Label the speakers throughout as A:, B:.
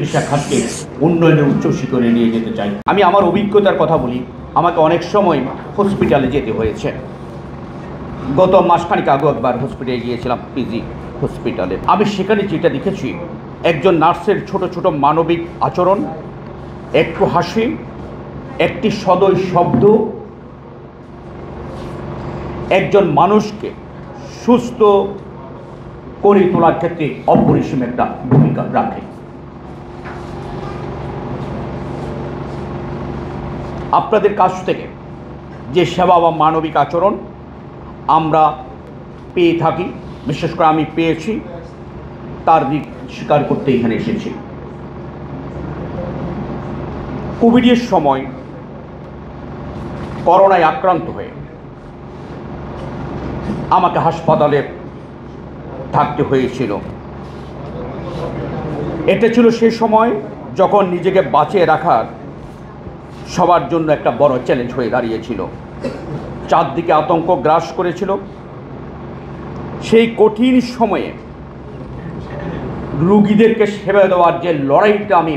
A: চিকিৎসা খাতকে উন্নয়নের উচ্চ শিখরে নিয়ে যেতে চাই। আমি আমার অভিজ্ঞতার কথা বলি। আমাকে অনেক সময় হসপিটালে যেতে হয়েছে। গত মাসখানিক আগে একবার হসপিটালে গিয়েছিলাম, পিজি হসপিটালে। আমি সেখানে যেটা দেখেছি, একজন নার্সের ছোট ছোট মানবিক আচরণ, একটু হাসি, একটি সদয় শব্দ একজন মানুষকে সুস্থ করে তোলার ক্ষেত্রে অপরিসীম একটা ভূমিকা রাখে। আপনাদের কাছ থেকে যে সেবা বা মানবিক আচরণ আমরা পেয়ে থাকি, বিশেষ করে আমি পেয়েছি, তার দিক স্বীকার করতে এখানে এসেছি। কোভিডের সময় করোনায় আক্রান্ত হয়ে আমাকে হাসপাতালে থাকতে হয়েছিল। এটা ছিল সেই সময় যখন নিজেকে বাঁচিয়ে রাখার সবার জন্য একটা বড় চ্যালেঞ্জ হয়ে দাঁড়িয়েছিল। চারদিকে আতঙ্ক গ্রাস করেছিল। সেই কঠিন সময়ে রুগীদেরকে সেবা দেওয়ার যে লড়াইটা আমি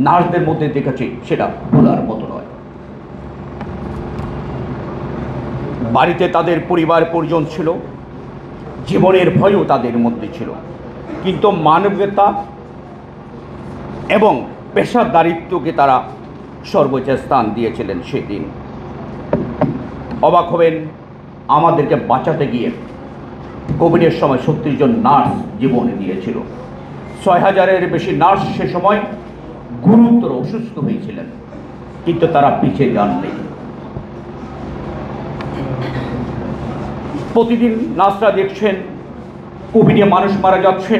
A: নার্সদের মধ্যে দেখেছি, সেটা বলার মতো নয়। বাড়িতে তাদের পরিবার পরিজন ছিল, জীবনের ভয়ও তাদের মধ্যে ছিল, কিন্তু মানবতা এবং পেশাদারিত্বকে তারা সর্বোচ্চ স্থান দিয়েছিলেন সেদিন। অবাক হবেন, আমাদেরকে বাঁচাতে গিয়ে কোভিডের সময় ৩৬ জন নার্স জীবন দিয়েছিল। ৬,০০০-এর বেশি নার্স সে সময় গুরুতর অসুস্থ হয়েছিলেন, কিন্তু তারা পিছিয়ে যাননি। প্রতিদিন নার্সরা দেখছেন কোভিডে মানুষ মারা যাচ্ছে,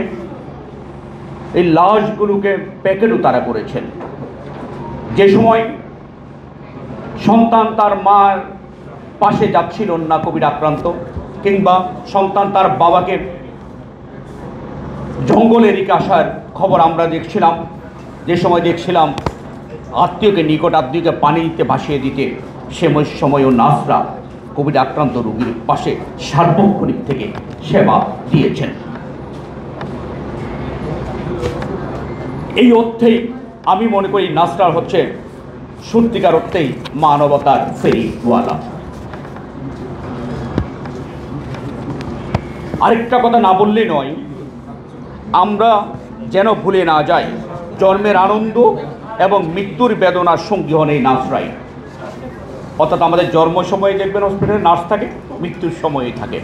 A: এই লাশগুলোকে প্যাকেটও তারা করেছেন। যে সময় সন্তান তার মার পাশে যাচ্ছিল না কোভিড আক্রান্ত, কিংবা সন্তান তার বাবাকে জঙ্গলে রেখে আসার খবর আমরা দেখছিলাম, যে সময় দেখছিলাম আত্মীয়কে নিকট আত্মীয়কে পানি দিতে ভাসিয়ে দিতে, সে সময়ও নার্সরা কোভিড আক্রান্ত রোগীর পাশে সার্বক্ষণিক থেকে সেবা দিয়েছেন। এই অর্থেই আমি মনে করি নার্সরা হচ্ছে সত্যিকার অর্থেই মানবতার ফেরিওয়ালা। আরেকটা কথা না বললে নয়, আমরা যেন ভুলে না যাই, জন্মের আনন্দ এবং মৃত্যুর বেদনার সঙ্গী হন এই নার্সরাই। অর্থাৎ আমাদের জন্ম সময়ে দেখবেন হসপিটালে নার্স থাকে, মৃত্যুর সময়ে থাকে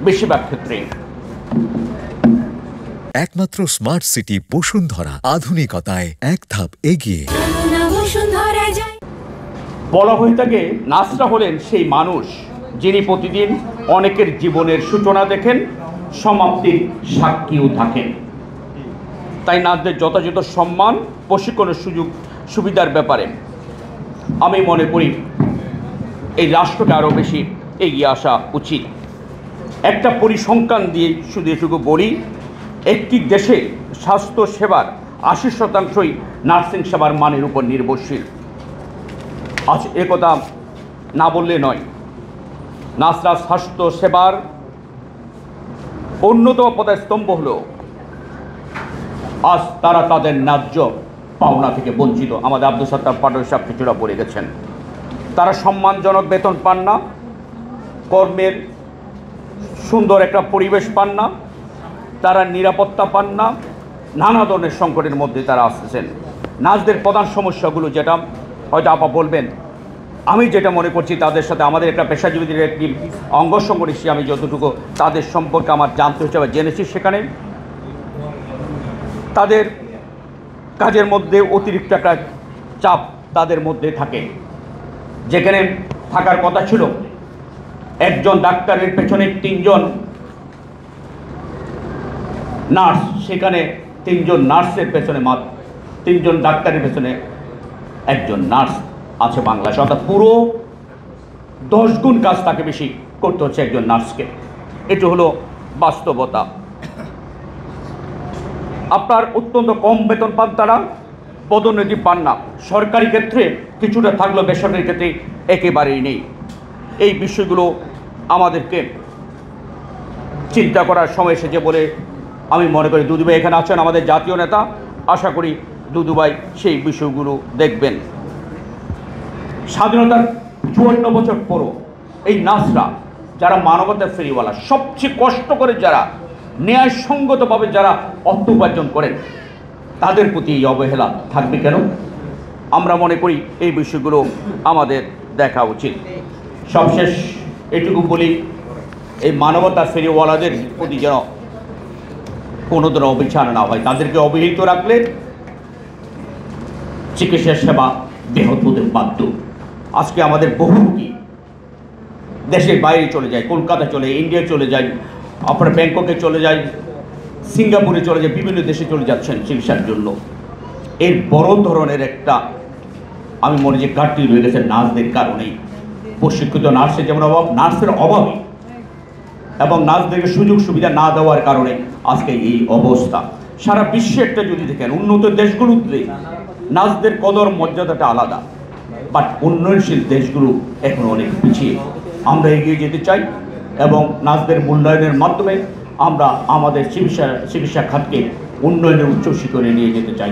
A: বেশিরভাগ ক্ষেত্রে।
B: একমাত্র স্মার্ট সিটি বসুন্ধরা, আধুনিকতায় এক ধাপ এগিয়ে।
A: বলা হয়ে থাকে নার্সরা হলেন সেই মানুষ যিনি প্রতিদিন অনেকের জীবনের সূচনা দেখেন, সমাপ্তির সাক্ষীও থাকেন। তাই নার্সদের যথাযথ সম্মান, প্রশিক্ষণের সুযোগ সুবিধার ব্যাপারে আমি মনে করি এই রাষ্ট্রকে আরও বেশি এগিয়ে আসা উচিত। একটা পরিসংখ্যান দিয়ে শুধু এটুকু বলি, একটি দেশে স্বাস্থ্য সেবার ৮০% নার্সিং সেবার মানের উপর নির্ভরশীল। আজ একথা না বললে নয়, নার্সরা স্বাস্থ্য সেবার অন্যতম পদস্তম্ভ হলেও আজ তারা তাদের ন্যায্য পাওনা থেকে বঞ্চিত। আমাদের আব্দুল সত্তার পাটোয়ারি সাহেব কিছুটা বলে গেছেন, তারা সম্মানজনক বেতন পান না, কর্মের সুন্দর একটা পরিবেশ পান না, তারা নিরাপত্তা পান না, নানা ধরনের সংকটের মধ্যে তারা আসতেছেন। নার্সদের প্রধান সমস্যাগুলো যেটা হয়তো আপা বলবেন, আমি যেটা মনে করছি তাদের সাথে আমাদের একটা পেশাজীবীদের একটি অঙ্গসঙ্গ হিসেবে আমি যতটুকু তাদের সম্পর্কে আমার জানতে হচ্ছে বা জেনেছি, সেখানে তাদের কাজের মধ্যে অতিরিক্ত একটা চাপ তাদের মধ্যে থাকে। যেখানে থাকার কথা ছিল একজন ডাক্তারের পেছনে ৩ জন নার্স, সেখানে ৩ জন নার্সের পেছনে ৩ জন ডাক্তারের পেছনে একজন নার্স আছে বাংলাদেশে। অর্থাৎ পুরো 10 গুণ কাজ তাকে বেশি করতে হচ্ছে একজন নার্সকে। এটি হলো বাস্তবতা। আপনার অত্যন্ত কম বেতন পান তারা, পদোন্নতি পান না। সরকারি ক্ষেত্রে কিছুটা থাকলেও বেসরকারি ক্ষেত্রে একেবারেই নেই। এই বিষয়গুলো আমাদেরকে চিন্তা করার সময় এসেছে বলে আমি মনে করি। দুদু ভাই এখানে আছেন, আমাদের জাতীয় নেতা, আশা করি দুদুভাই সেই বিষয়গুলো দেখবেন। স্বাধীনতার 54 বছর পরও এই নার্সরা যারা মানবতার ফেরিওয়ালা, সবচেয়ে কষ্ট করে যারা ন্যায়সঙ্গতভাবে যারা অর্থ উপার্জন করেন, তাদের প্রতি এই অবহেলা থাকবে কেন? আমরা মনে করি এই বিষয়গুলো আমাদের দেখা উচিত। সবশেষ এটুকু বলি, এই মানবতার ফেরিওয়ালাদের প্রতি যেন কোনো ধরনের অবিচার না হয়। তাদেরকে অবহেলিত রাখলে চিকিৎসা সেবা ব্যাহত হতে বাধ্য। আজকে আমাদের বহু রোগী দেশের বাইরে চলে যায়, কলকাতা চলে যায়, ইন্ডিয়া চলে যায়, আপনার ব্যাংককে চলে যায়, সিঙ্গাপুরে চলে যায়, বিভিন্ন দেশে চলে যাচ্ছেন চিকিৎসার জন্য। এর বড় ধরনের একটা আমি মনে যে ঘাটতি রয়ে গেছে নার্সদের কারণেই। প্রশিক্ষিত নার্সের যেমন অভাব, নার্সের অভাবে এবং নার্সদেরকে সুযোগ সুবিধা না দেওয়ার কারণে আজকে এই অবস্থা। সারা বিশ্বে একটা যদি দেখেন, উন্নত দেশগুলোতে নার্সদের কদর মর্যাদাটা আলাদা, বাট উন্নয়নশীল দেশগুলো এখন অনেক পিছিয়ে। আমরা এগিয়ে যেতে চাই এবং নার্সদের মূল্যায়নের মাধ্যমে আমরা আমাদের চিকিৎসা খাতকে উন্নয়নের উচ্চ শিখরে নিয়ে যেতে চাই।